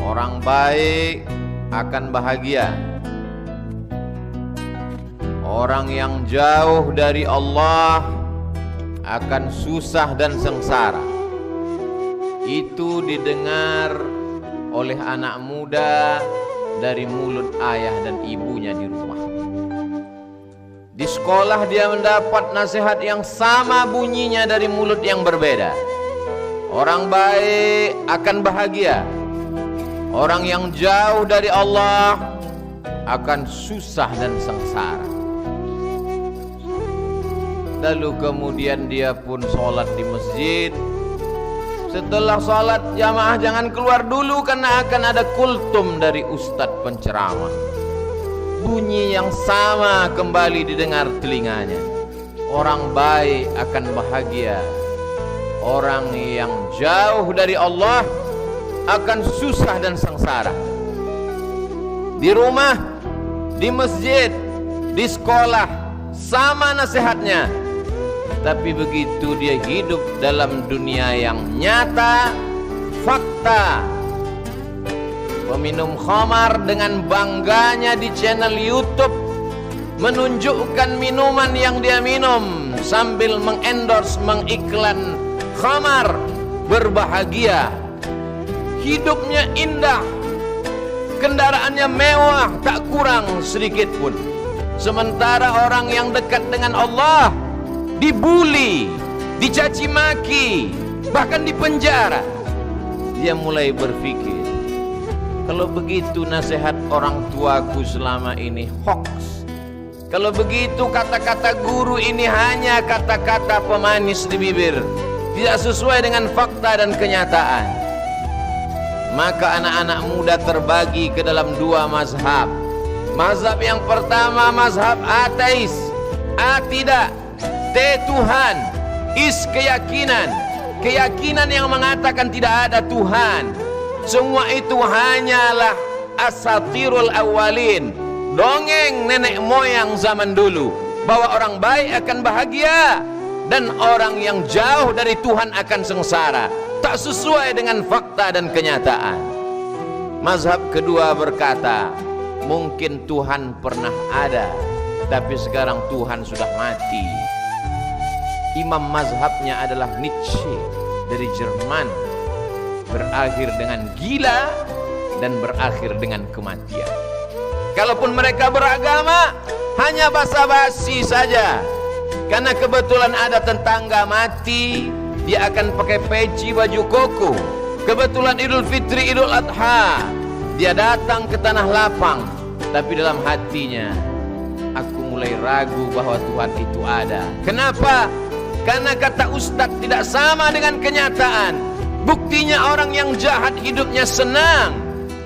Orang baik akan bahagia. Orang yang jauh dari Allah akan susah dan sengsara. Itu didengar oleh anak muda dari mulut ayah dan ibunya di rumah. Di sekolah dia mendapat nasihat yang sama bunyinya dari mulut yang berbeda. Orang baik akan bahagia. Orang yang jauh dari Allah akan susah dan sengsara. Lalu kemudian dia pun sholat di masjid. Setelah sholat jamaah jangan keluar dulu, karena akan ada kultum dari ustadz penceramah. Bunyi yang sama kembali didengar telinganya. Orang baik akan bahagia. Orang yang jauh dari Allah akan susah dan sengsara. Di rumah, di masjid, di sekolah, sama nasihatnya. Tapi begitu dia hidup dalam dunia yang nyata, fakta, peminum khamar dengan bangganya di channel YouTube menunjukkan minuman yang dia minum sambil mengendorse, mengiklan khamar, berbahagia, hidupnya indah, kendaraannya mewah, tak kurang sedikit pun. Sementara orang yang dekat dengan Allah dibuli, dicaci maki, bahkan dipenjara. Dia mulai berpikir, kalau begitu nasihat orang tuaku selama ini hoax. Kalau begitu kata-kata guru ini hanya kata-kata pemanis di bibir, tidak sesuai dengan fakta dan kenyataan. Maka anak-anak muda terbagi ke dalam dua mazhab. Mazhab yang pertama mazhab ateis, A tidak, T Tuhan, is keyakinan. Keyakinan yang mengatakan tidak ada Tuhan. Semua itu hanyalah asatirul awalin, dongeng nenek moyang zaman dulu, bahwa orang baik akan bahagia dan orang yang jauh dari Tuhan akan sengsara. Tak sesuai dengan fakta dan kenyataan. Mazhab kedua berkata, mungkin Tuhan pernah ada, tapi sekarang Tuhan sudah mati. Imam mazhabnya adalah Nietzsche dari Jerman. Berakhir dengan gila dan berakhir dengan kematian. Kalaupun mereka beragama, hanya basa-basi saja. Karena kebetulan ada tetangga mati, dia akan pakai peci baju koko. Kebetulan Idul Fitri, Idul Adha, dia datang ke tanah lapang. Tapi dalam hatinya, aku mulai ragu bahwa Tuhan itu ada. Kenapa? Karena kata ustadz tidak sama dengan kenyataan. Buktinya orang yang jahat hidupnya senang.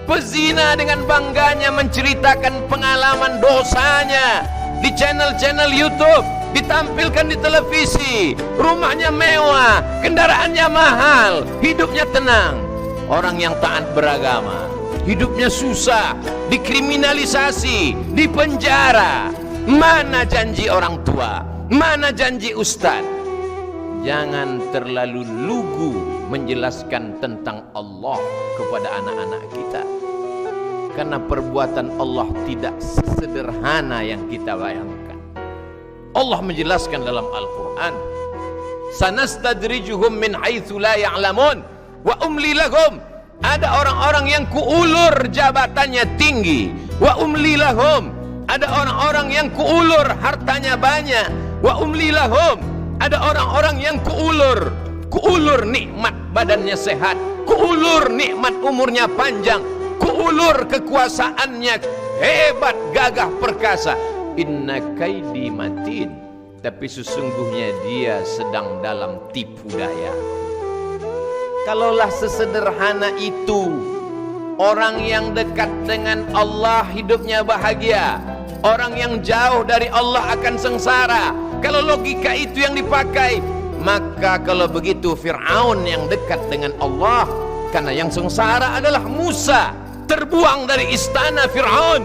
Pezina dengan bangganya menceritakan pengalaman dosanya di channel-channel YouTube, ditampilkan di televisi. Rumahnya mewah, kendaraannya mahal, hidupnya tenang. Orang yang taat beragama, hidupnya susah, dikriminalisasi, dipenjara. Mana janji orang tua? Mana janji ustaz? Jangan terlalu lugu menjelaskan tentang Allah kepada anak-anak kita. Karena perbuatan Allah tidak sesederhana yang kita bayangkan. Allah menjelaskan dalam Al-Quran, sanastadrijuhum min haitsu la ya'lamun wa umli lahum. Ada orang-orang yang kuulur jabatannya tinggi, wa umli lahum. Ada orang-orang yang kuulur hartanya banyak, wa umli lahum. Ada orang-orang yang kuulur nikmat badannya sehat, kuulur nikmat umurnya panjang, kuulur kekuasaannya hebat, gagah perkasa. Inna kaidi matin. Tapi sesungguhnya dia sedang dalam tipu daya. Kalaulah sesederhana itu, orang yang dekat dengan Allah hidupnya bahagia, orang yang jauh dari Allah akan sengsara. Kalau logika itu yang dipakai, maka kalau begitu Fir'aun yang dekat dengan Allah, karena yang sengsara adalah Musa, terbuang dari istana Fir'aun.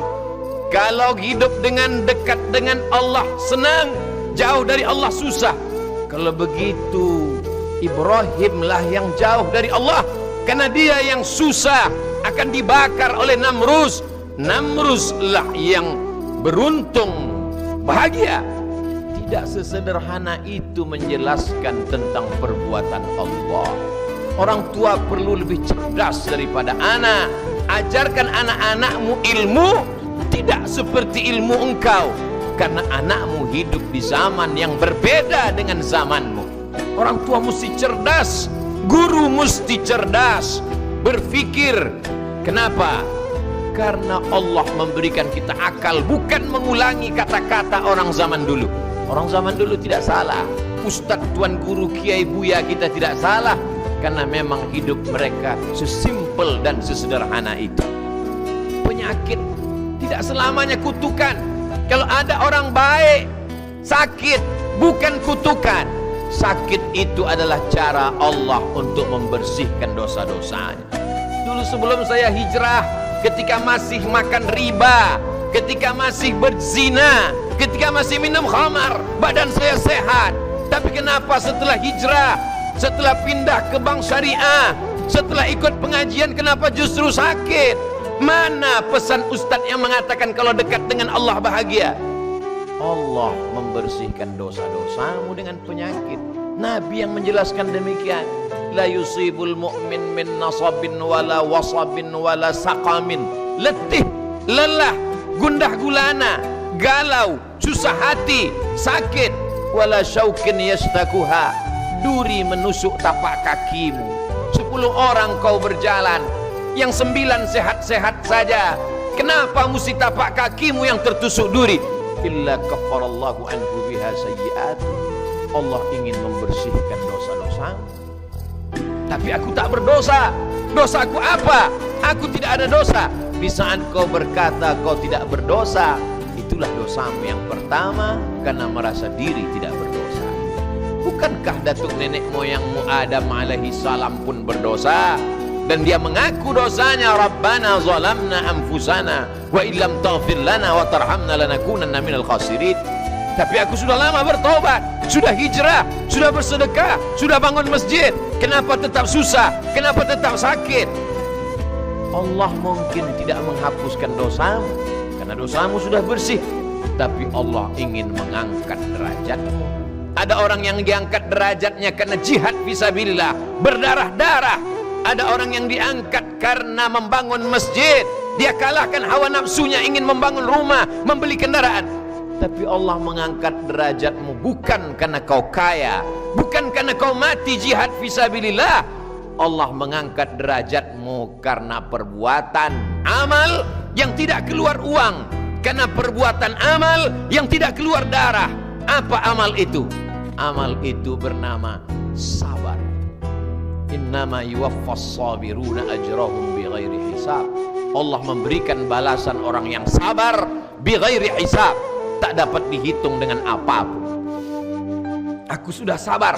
Kalau hidup dengan dekat dengan Allah senang, jauh dari Allah susah. Kalau begitu Ibrahimlah yang jauh dari Allah, karena dia yang susah akan dibakar oleh Namrus. Namruslah yang beruntung, bahagia. Tidak sesederhana itu menjelaskan tentang perbuatan Allah. Orang tua perlu lebih cerdas daripada anak. Ajarkan anak-anakmu ilmu tidak seperti ilmu engkau, karena anakmu hidup di zaman yang berbeda dengan zamanmu. Orang tua mesti cerdas, guru mesti cerdas, berpikir. Kenapa? Karena Allah memberikan kita akal, bukan mengulangi kata-kata orang zaman dulu. Orang zaman dulu tidak salah, ustadz, tuan guru, kiai, buya kita tidak salah, karena memang hidup mereka sesimpel dan sesederhana itu. Penyakit tidak selamanya kutukan. Kalau ada orang baik sakit, bukan kutukan. Sakit itu adalah cara Allah untuk membersihkan dosa-dosanya. Dulu sebelum saya hijrah, ketika masih makan riba, ketika masih berzina, ketika masih minum khamar, badan saya sehat. Tapi kenapa setelah hijrah, setelah pindah ke bank syariah, setelah ikut pengajian, kenapa justru sakit? Mana pesan ustadz yang mengatakan kalau dekat dengan Allah bahagia? Allah membersihkan dosa-dosamu dengan penyakit. Nabi yang menjelaskan demikian. La yusibul mu'min min nasabin wala wasabin wala saqamin. Letih, lelah, gundah gulana, galau, susah hati, sakit. Wala syaukin yastakuha. Duri menusuk tapak kakimu. 10 orang kau berjalan, yang 9 sehat-sehat saja. Kenapa mesti tapak kakimu yang tertusuk duri? Illa kafarallahu anhu biha sayyi'at. Allah ingin membersihkan dosa-dosamu. Tapi aku tak berdosa. Dosaku apa? Aku tidak ada dosa. Di saat kau berkata kau tidak berdosa, itulah dosamu yang pertama, karena merasa diri tidak berdosa. Bukankah datuk nenek moyangmu Adam alaihi salam pun berdosa? Dan dia mengaku dosanya, Rabbana zalamna anfusana wa illam taghfir lana wa tarhamna lanakunanna minal khasirin. Tapi aku sudah lama bertobat, sudah hijrah, sudah bersedekah, sudah bangun masjid. Kenapa tetap susah? Kenapa tetap sakit? Allah mungkin tidak menghapuskan dosamu karena dosamu sudah bersih, tapi Allah ingin mengangkat derajatmu. Ada orang yang diangkat derajatnya karena jihad fisabilillah, berdarah-darah. Ada orang yang diangkat karena membangun masjid. Dia kalahkan hawa nafsunya, ingin membangun rumah, membeli kendaraan. Tapi Allah mengangkat derajatmu bukan karena kau kaya, bukan karena kau mati jihad fisabilillah. Allah mengangkat derajatmu karena perbuatan amal yang tidak keluar uang, karena perbuatan amal yang tidak keluar darah. Apa amal itu? Amal itu bernama sabar. Innama yuwaffas sabiruna ajrahum bighairi hisab. Allah memberikan balasan orang yang sabar bighairi hisab, tak dapat dihitung dengan apapun. Aku sudah sabar.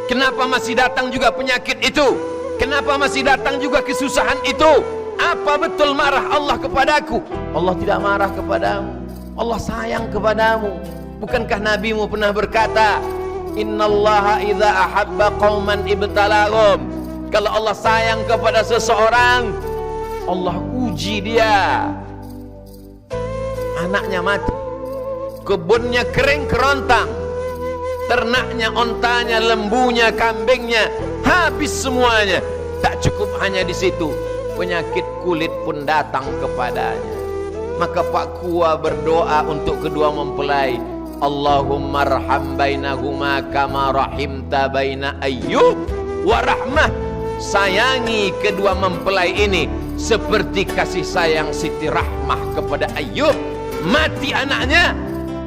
Kenapa masih datang juga penyakit itu? Kenapa masih datang juga kesusahan itu? Apa betul marah Allah kepadaku? Allah tidak marah kepadamu. Allah sayang kepadamu. Bukankah nabimu pernah berkata, Innallaha idza ahabba qauman ibtalahum. Kalau Allah sayang kepada seseorang, Allah uji dia. Anaknya mati, kebunnya kering kerontang, ternaknya, ontanya, lembunya, kambingnya habis semuanya. Tak cukup hanya di situ, penyakit kulit pun datang kepadanya. Maka Pak Kua berdoa untuk kedua mempelai, Allahumma arham bainahuma kama rahimta baina Ayyub wa rahmah. Sayangi kedua mempelai ini seperti kasih sayang Siti Rahmah kepada Ayyub. Mati anaknya,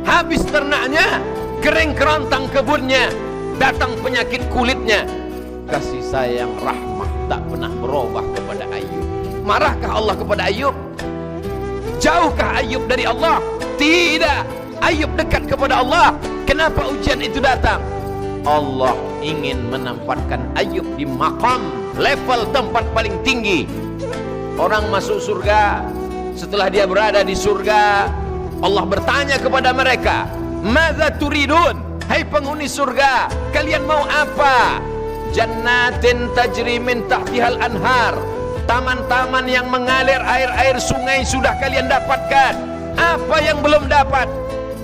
habis ternaknya, kering kerontang kebunnya, datang penyakit kulitnya. Kasih sayang rahmah tak pernah berubah kepada Ayyub. Marahkah Allah kepada Ayyub? Jauhkah Ayyub dari Allah? Tidak. Ayyub dekat kepada Allah. Kenapa ujian itu datang? Allah ingin menempatkan Ayyub di maqam, level tempat paling tinggi. Orang masuk surga, setelah dia berada di surga, Allah bertanya kepada mereka, Madza turidun? Hai penghuni surga, kalian mau apa? Jannatin tajri min tahtihal anhar, taman-taman yang mengalir air-air sungai sudah kalian dapatkan. Apa yang belum dapat?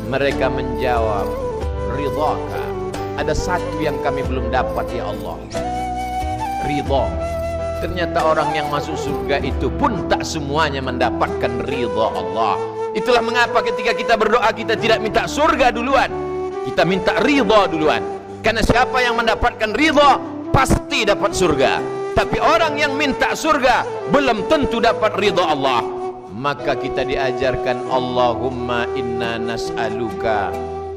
Mereka menjawab, ridhaka. Ada satu yang kami belum dapat ya Allah, ridha. Ternyata orang yang masuk surga itu pun tak semuanya mendapatkan ridha Allah. Itulah mengapa ketika kita berdoa kita tidak minta surga duluan, kita minta ridha duluan. Karena siapa yang mendapatkan ridha pasti dapat surga. Tapi orang yang minta surga belum tentu dapat ridha Allah. Maka kita diajarkan, Allahumma inna nas'aluka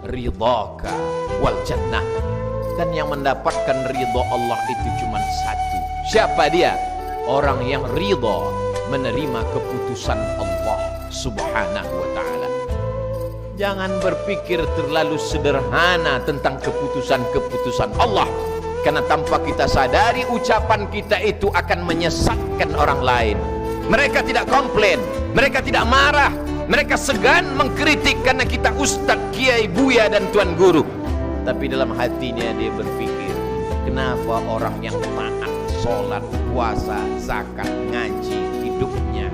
ridhaka wal jannah. Dan yang mendapatkan ridha Allah itu cuma satu. Siapa dia? Orang yang ridha menerima keputusan Allah subhanahu wa ta'ala. Jangan berpikir terlalu sederhana tentang keputusan-keputusan Allah. Karena tanpa kita sadari ucapan kita itu akan menyesatkan orang lain. Mereka tidak komplain, mereka tidak marah, mereka segan mengkritik karena kita ustadz, kiai, buya dan tuan guru. Tapi dalam hatinya dia berpikir, kenapa orang yang taat, sholat, puasa, zakat, ngaji, hidupnya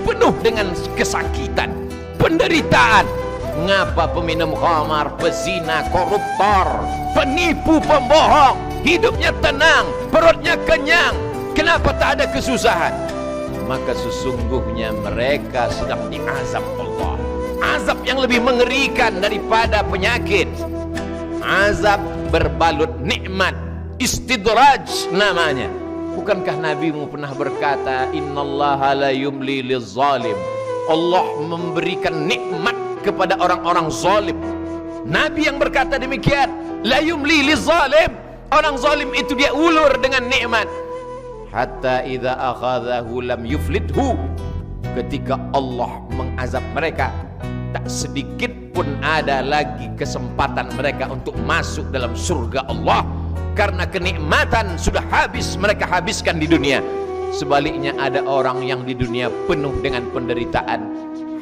penuh dengan kesakitan, penderitaan. Mengapa peminum khamar, pezina, koruptor, penipu, pembohong hidupnya tenang, perutnya kenyang? Kenapa tak ada kesusahan? Maka sesungguhnya mereka sedang diazab Allah. Azab yang lebih mengerikan daripada penyakit. Azab berbalut nikmat, istidraj namanya. Bukankah Nabimu pernah berkata, innallaha la yumli lizzalim. Allah memberikan nikmat kepada orang-orang zalim. Nabi yang berkata demikian, la yumli lizzalim. Orang zalim itu dia ulur dengan nikmat. Hatta idza akhadhahu lam yuflithu. Ketika Allah mengazab mereka, tak sedikit pun ada lagi kesempatan mereka untuk masuk dalam surga Allah. Karena kenikmatan sudah habis mereka habiskan di dunia. Sebaliknya ada orang yang di dunia penuh dengan penderitaan.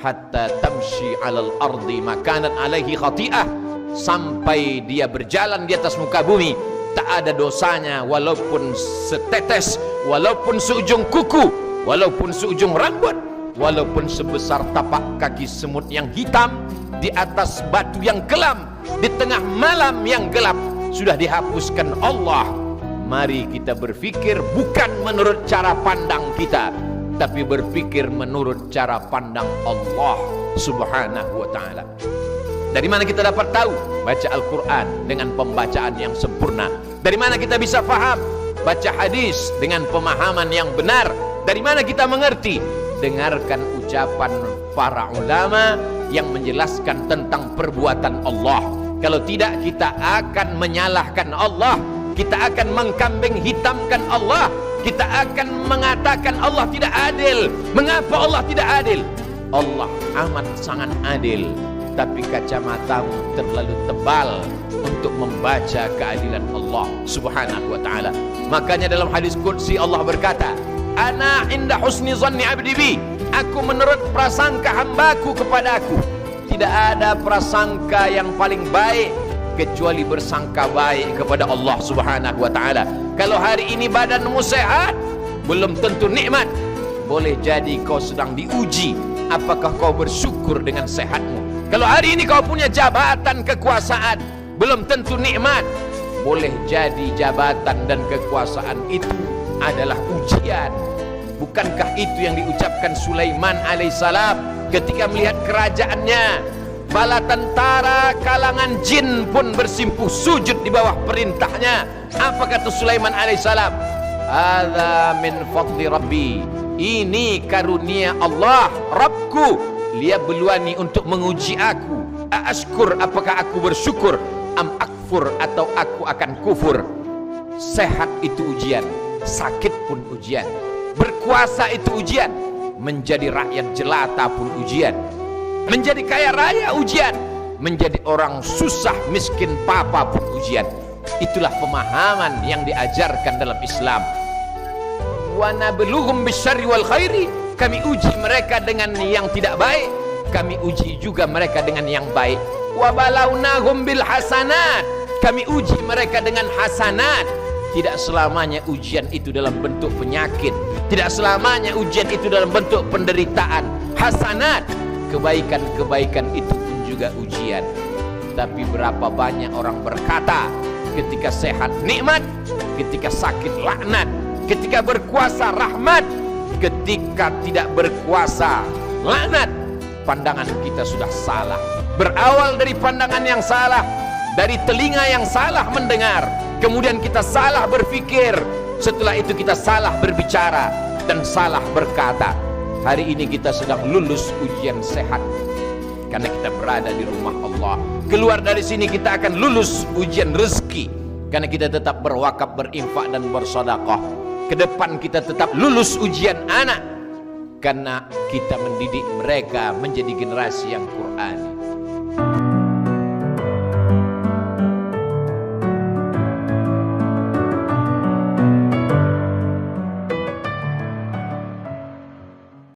Hatta tamshi alal ardi makanan alaihi khati'ah. Sampai dia berjalan di atas muka bumi, tak ada dosanya walaupun setetes, walaupun seujung kuku, walaupun seujung rambut, walaupun sebesar tapak kaki semut yang hitam di atas batu yang kelam, di tengah malam yang gelap, sudah dihapuskan Allah. Mari kita berpikir bukan menurut cara pandang kita, tapi berpikir menurut cara pandang Allah subhanahu wa ta'ala. Dari mana kita dapat tahu? Baca Al-Quran dengan pembacaan yang sempurna. Dari mana kita bisa faham? Baca hadis dengan pemahaman yang benar. Dari mana kita mengerti? Dengarkan ucapan para ulama yang menjelaskan tentang perbuatan Allah. Kalau tidak, kita akan menyalahkan Allah, kita akan mengkambing hitamkan Allah, kita akan mengatakan Allah tidak adil. Mengapa Allah tidak adil? Allah amat sangat adil, tapi kacamatamu terlalu tebal untuk membaca keadilan Allah subhanahu wa ta'ala. Makanya dalam hadis qudsi Allah berkata, ana inda husni zanni abdi bi. Aku menurut prasangka hambaku kepada aku. Tidak ada prasangka yang paling baik kecuali bersangka baik kepada Allah subhanahu wa ta'ala. Kalau hari ini badanmu sehat, belum tentu nikmat. Boleh jadi kau sedang diuji, apakah kau bersyukur dengan sehatmu. Kalau hari ini kau punya jabatan kekuasaan, belum tentu nikmat. Boleh jadi jabatan dan kekuasaan itu adalah ujian. Bukankah itu yang diucapkan Sulaiman alaihissalam ketika melihat kerajaannya? Bala tentara kalangan jin pun bersimpuh sujud di bawah perintahnya. Apa kata Sulaiman alaihissalam? Hadza min fadli rabbi. Ini karunia Allah Rabbku. Dia beluani untuk menguji aku. Ashkur, apakah aku bersyukur? Am akfur, atau aku akan kufur? Sehat itu ujian, sakit pun ujian, berkuasa itu ujian, menjadi rakyat jelata pun ujian, menjadi kaya raya ujian, menjadi orang susah miskin papa pun ujian. Itulah pemahaman yang diajarkan dalam Islam. Wa nabluhum bisyarri wal khairi. Kami uji mereka dengan yang tidak baik, kami uji juga mereka dengan yang baik. Wa balawnahum bil hasanat. Kami uji mereka dengan hasanat. Tidak selamanya ujian itu dalam bentuk penyakit, tidak selamanya ujian itu dalam bentuk penderitaan. Hasanat, kebaikan-kebaikan itu pun juga ujian. Tapi berapa banyak orang berkata, ketika sehat nikmat, ketika sakit laknat, ketika berkuasa rahmat, ketika tidak berkuasa laknat. Pandangan kita sudah salah, berawal dari pandangan yang salah, dari telinga yang salah mendengar, kemudian kita salah berpikir, setelah itu kita salah berbicara dan salah berkata. Hari ini kita sedang lulus ujian sehat karena kita berada di rumah Allah. Keluar dari sini kita akan lulus ujian rezeki karena kita tetap berwakaf, berinfak dan bersedekah. Ke depan kita tetap lulus ujian anak karena kita mendidik mereka menjadi generasi yang Qur'ani.